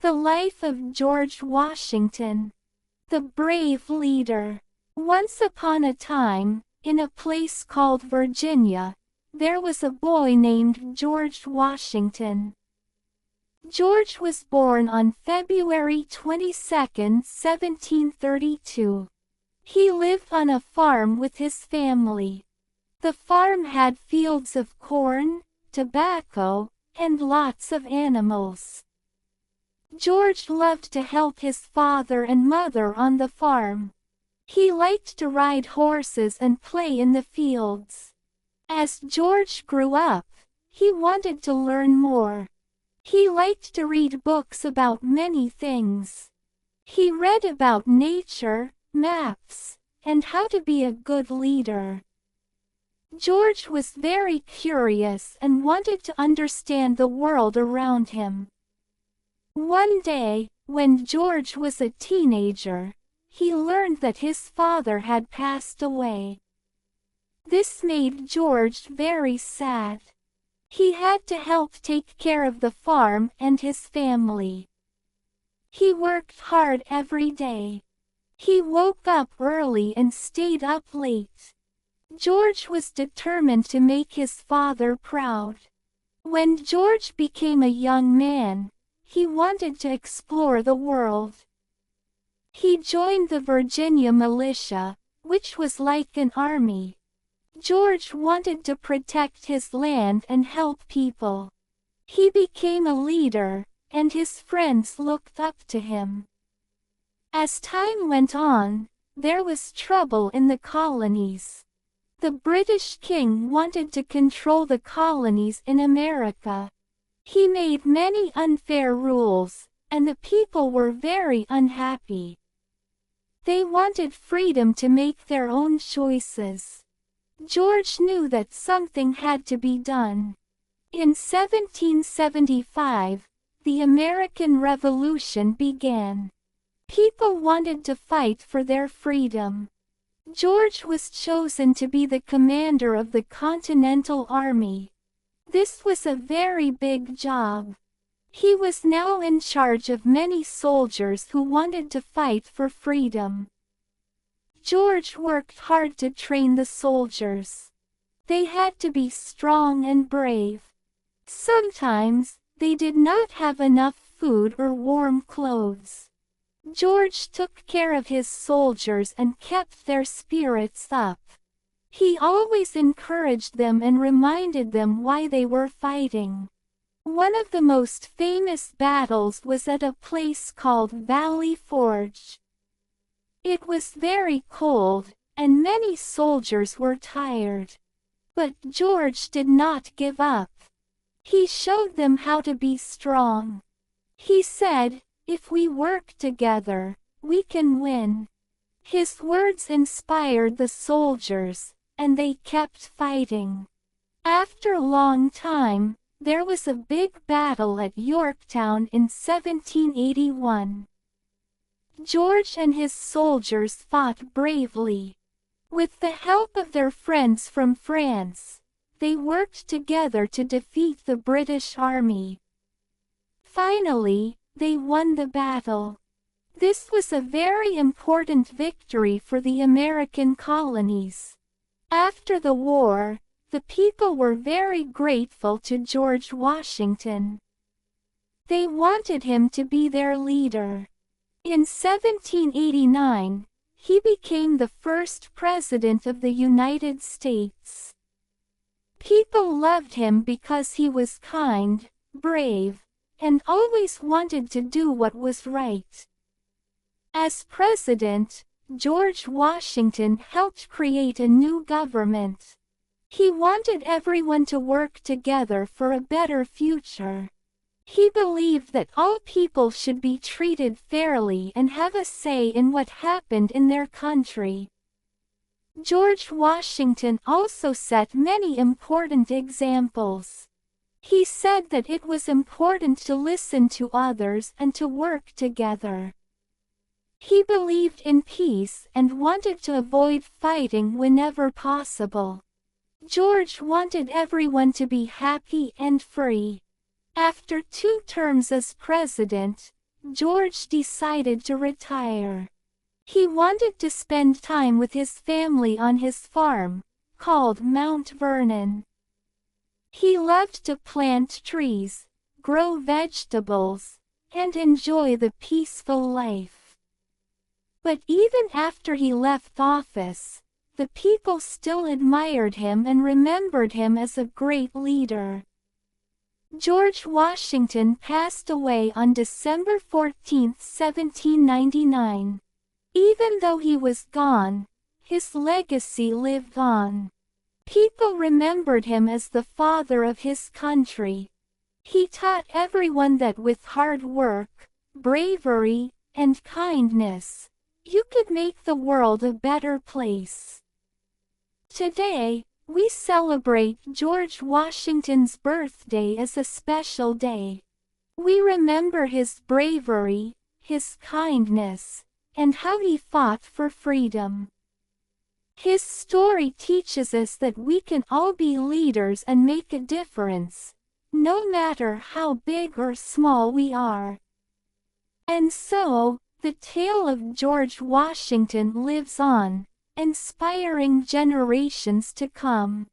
The life of George Washington, the brave leader. Once upon a time, in a place called Virginia, there was a boy named George Washington. George was born on February 22, 1732. He lived on a farm with his family. The farm had fields of corn, tobacco, and lots of animals. George loved to help his father and mother on the farm. He liked to ride horses and play in the fields. As George grew up, he wanted to learn more. He liked to read books about many things. He read about nature, maps, and how to be a good leader. George was very curious and wanted to understand the world around him. One day, when George was a teenager, he learned that his father had passed away. This made George very sad. He had to help take care of the farm and his family. He worked hard every day. He woke up early and stayed up late. George was determined to make his father proud. When George became a young man, he wanted to explore the world. He joined the Virginia militia, which was like an army. George wanted to protect his land and help people. He became a leader, and his friends looked up to him. As time went on, there was trouble in the colonies. The British king wanted to control the colonies in America. He made many unfair rules, and the people were very unhappy. They wanted freedom to make their own choices. George knew that something had to be done. In 1775, the American Revolution began. People wanted to fight for their freedom. George was chosen to be the commander of the Continental Army. This was a very big job. He was now in charge of many soldiers who wanted to fight for freedom. George worked hard to train the soldiers. They had to be strong and brave. Sometimes, they did not have enough food or warm clothes. George took care of his soldiers and kept their spirits up. He always encouraged them and reminded them why they were fighting. One of the most famous battles was at a place called Valley Forge. It was very cold, and many soldiers were tired. But George did not give up. He showed them how to be strong. He said, "If we work together, we can win." His words inspired the soldiers, and they kept fighting. After a long time, there was a big battle at Yorktown in 1781. George and his soldiers fought bravely. With the help of their friends from France, they worked together to defeat the British Army. Finally, they won the battle. This was a very important victory for the American colonies. After the war, the people were very grateful to George Washington. They wanted him to be their leader. In 1789, he became the first president of the United States. People loved him because he was kind, brave, and always wanted to do what was right. As president, George Washington helped create a new government. He wanted everyone to work together for a better future. He believed that all people should be treated fairly and have a say in what happened in their country. George Washington also set many important examples. He said that it was important to listen to others and to work together. He believed in peace and wanted to avoid fighting whenever possible. George wanted everyone to be happy and free. After 2 terms as president, George decided to retire. He wanted to spend time with his family on his farm, called Mount Vernon. He loved to plant trees, grow vegetables, and enjoy the peaceful life. But even after he left office, the people still admired him and remembered him as a great leader. George Washington passed away on December 14, 1799. Even though he was gone, his legacy lived on. People remembered him as the father of his country. He taught everyone that with hard work, bravery, and kindness, you could make the world a better place. Today, we celebrate George Washington's birthday as a special day. We remember his bravery, his kindness, and how he fought for freedom. His story teaches us that we can all be leaders and make a difference, no matter how big or small we are. And so, the tale of George Washington lives on, inspiring generations to come.